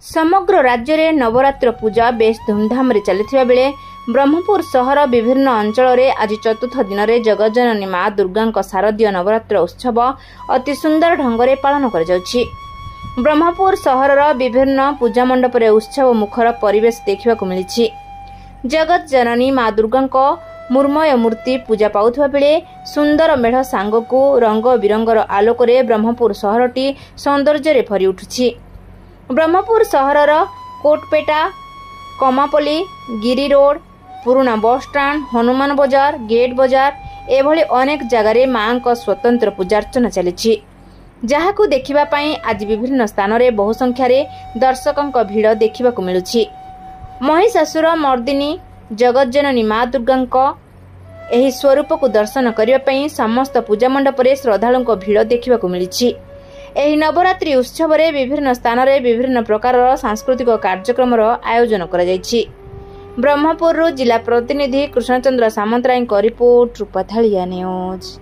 समग्र राज्य रे नवरात्र पूजा बेस धूमधाम रे चलिथिबा बेले ब्रह्मपुर सहर विभिन्न अंचल रे आज चतुर्थ दिन रे जगज्जननी माँ दुर्गा शारदीय नवरात्र उत्सव अति सुंदर ढंग रे पालन कर जाउछि। ब्रह्मपुर सहर विभिन्न पूजा मंडप रे उत्सव मुखर परिवेश देखा मिली। जगत जननी माँ दुर्गा मुर्मय मूर्ति पूजा पाउथबा बेले सुंदर मेढ़ सांगकु रंग बिरंगर आलोक रे ब्रह्मपुर सहरटी सौंदर्य रे भरी उठुछि। ब्रह्मपुर सहरर कोटपेटा, कमापल्ली, गिरी रोड, पुराना बस स्टाण्ड, हनुमान बजार, गेट बजार एभली अनेक जगार माँ का स्वतंत्र पूजार्चना चली, जहाकू देखिबा पई आज विभिन्न स्थान रे बहु संख्यार दर्शकों भीड़ देखा मिलुछि। महिषासुर मर्दिनी जगज्जननी माँ दुर्गा एही स्वरूप को दर्शन करने पई समस्त पूजा मंडप रे श्रद्धालुओं भीड़ देखा मिली। एही नवरात्रि उत्सव रे विभिन्न स्थान रे विभिन्न प्रकार सांस्कृतिक कार्यक्रम आयोजन करा जायछि। ब्रह्मपुर जिला प्रतिनिधि कृष्णचंद्र सामंतराय रिपोर्ट रूपथालिया न्यूज।